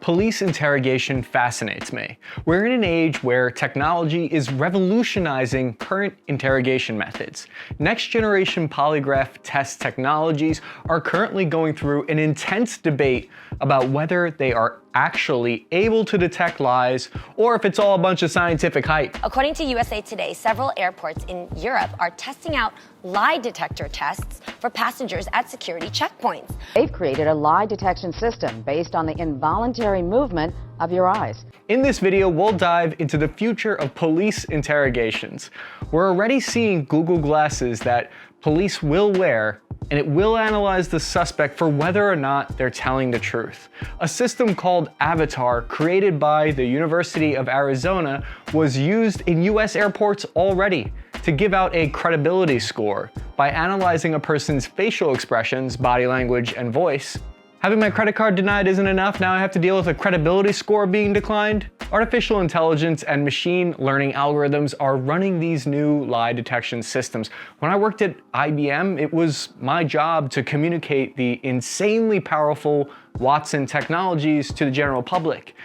Police interrogation fascinates me. We're in an age where technology is revolutionizing current interrogation methods. Next generation polygraph test technologies are currently going through an intense debate about whether they are actually able to detect lies or if it's all a bunch of scientific hype. According to USA Today, several airports in Europe are testing out lie detector tests for passengers at security checkpoints. They've created a lie detection system based on the involuntary movement of your eyes. In this video, we'll dive into the future of police interrogations. We're already seeing Google Glasses that police will wear, and it will analyze the suspect for whether or not they're telling the truth. A system called Avatar, created by the University of Arizona, was used in US airports already to give out a credibility score by analyzing a person's facial expressions, body language, and voice. Having my credit card denied isn't enough, now I have to deal with a credibility score being declined? Artificial intelligence and machine learning algorithms are running these new lie detection systems. When I worked at IBM, it was my job to communicate the insanely powerful Watson technologies to the general public.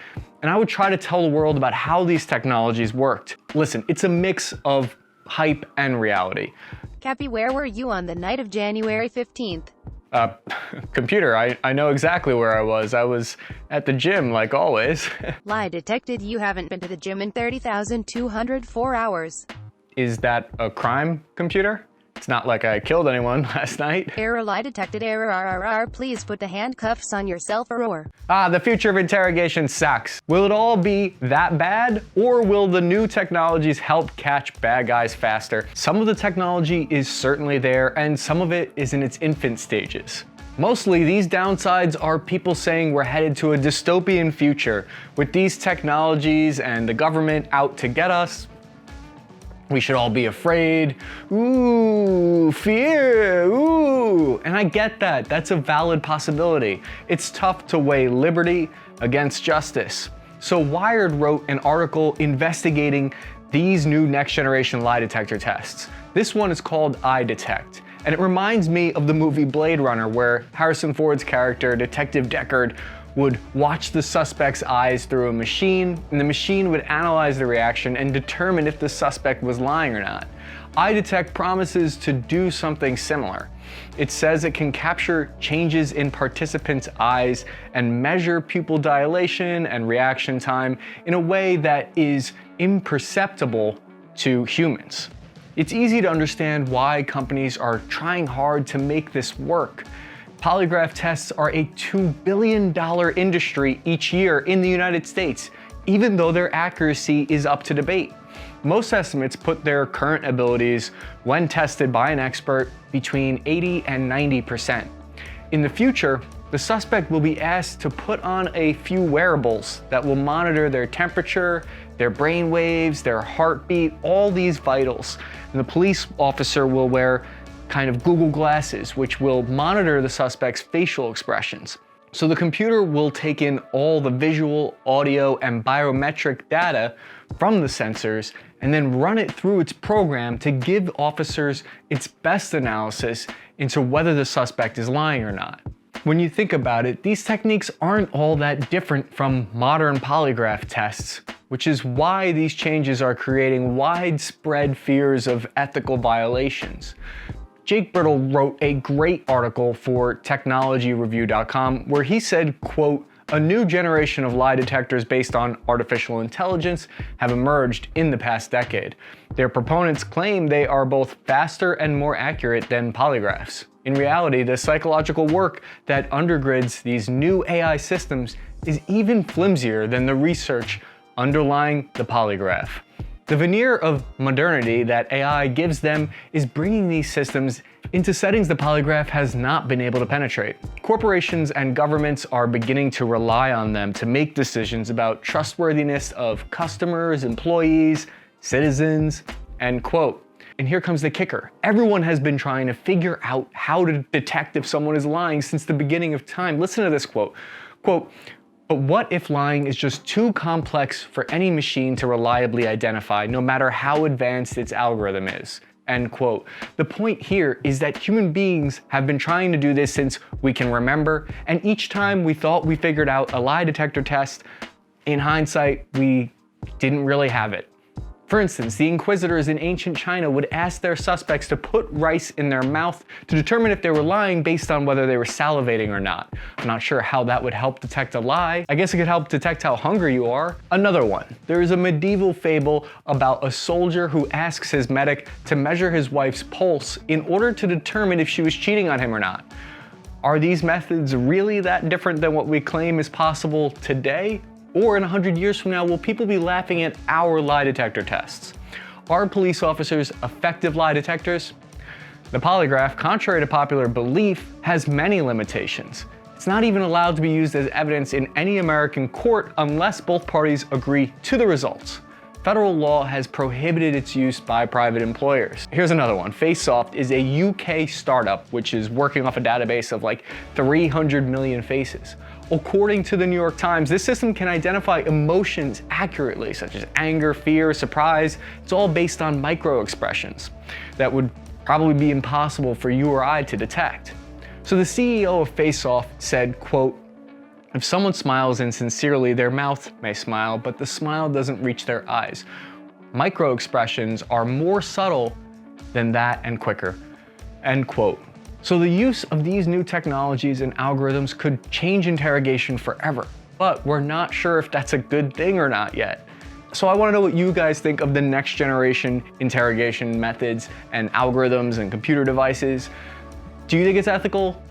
And I would try to tell the world about how these technologies worked. Listen, it's a mix of hype and reality. Cappy, where were you on the night of January 15th? Computer, I know exactly where I was. I was at the gym, like always. Lie detected. You haven't been to the gym in 30,204 hours. Is that a crime, computer? It's not like I killed anyone last night. Error, lie detected. Error. Please put the handcuffs on yourself. Error. The future of interrogation sucks. Will it all be that bad? Or will the new technologies help catch bad guys faster? Some of the technology is certainly there, and some of it is in its infant stages. Mostly, these downsides are people saying we're headed to a dystopian future with these technologies and the government out to get us. We should all be afraid. Ooh, fear, ooh. And I get that, that's a valid possibility. It's tough to weigh liberty against justice. So Wired wrote an article investigating these new next generation lie detector tests. This one is called I Detect. And it reminds me of the movie Blade Runner, where Harrison Ford's character, Detective Deckard, would watch the suspect's eyes through a machine, and the machine would analyze the reaction and determine if the suspect was lying or not. I Detect promises to do something similar. It says it can capture changes in participants' eyes and measure pupil dilation and reaction time in a way that is imperceptible to humans. It's easy to understand why companies are trying hard to make this work. Polygraph tests are a $2 billion industry each year in the United States, even though their accuracy is up to debate. Most estimates put their current abilities, when tested by an expert, between 80 and 90%. In the future, the suspect will be asked to put on a few wearables that will monitor their temperature, their brain waves, their heartbeat, all these vitals. And the police officer will wear kind of Google Glasses, which will monitor the suspect's facial expressions. So the computer will take in all the visual, audio, and biometric data from the sensors and then run it through its program to give officers its best analysis into whether the suspect is lying or not. When you think about it, these techniques aren't all that different from modern polygraph tests, which is why these changes are creating widespread fears of ethical violations. Jake Brittle wrote a great article for technologyreview.com where he said, quote, "A new generation of lie detectors based on artificial intelligence have emerged in the past decade. Their proponents claim they are both faster and more accurate than polygraphs. In reality, the psychological work that undergirds these new AI systems is even flimsier than the research underlying the polygraph. The veneer of modernity that AI gives them is bringing these systems into settings the polygraph has not been able to penetrate. Corporations and governments are beginning to rely on them to make decisions about trustworthiness of customers, employees, citizens," end quote. And here comes the kicker. Everyone has been trying to figure out how to detect if someone is lying since the beginning of time. Listen to this quote. Quote, "But what if lying is just too complex for any machine to reliably identify, no matter how advanced its algorithm is? end quote. The point here is that human beings have been trying to do this since we can remember, and each time we thought we figured out a lie detector test, in hindsight, we didn't really have it. For instance, the inquisitors in ancient China would ask their suspects to put rice in their mouth to determine if they were lying based on whether they were salivating or not. I'm not sure how that would help detect a lie. I guess it could help detect how hungry you are. Another one. There is a medieval fable about a soldier who asks his medic to measure his wife's pulse in order to determine if she was cheating on him or not. Are these methods really that different than what we claim is possible today? Or in 100 years from now, will people be laughing at our lie detector tests? Are police officers effective lie detectors? The polygraph, contrary to popular belief, has many limitations. It's not even allowed to be used as evidence in any American court unless both parties agree to the results. Federal law has prohibited its use by private employers. Here's another one. FaceSoft is a UK startup which is working off a database of like 300 million faces. According to the New York Times, this system can identify emotions accurately, such as anger, fear, surprise. It's all based on micro-expressions that would probably be impossible for you or I to detect. So the CEO of FaceSoft said, quote, "If someone smiles insincerely, their mouth may smile, but the smile doesn't reach their eyes. Micro-expressions are more subtle than that and quicker," end quote. So the use of these new technologies and algorithms could change interrogation forever, but we're not sure if that's a good thing or not yet. So I want to know what you guys think of the next generation interrogation methods and algorithms and computer devices. Do you think it's ethical,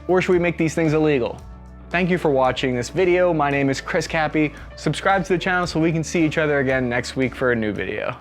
or should we make these things illegal? Thank you for watching this video. My name is Cappy. Subscribe to the channel so we can see each other again next week for a new video.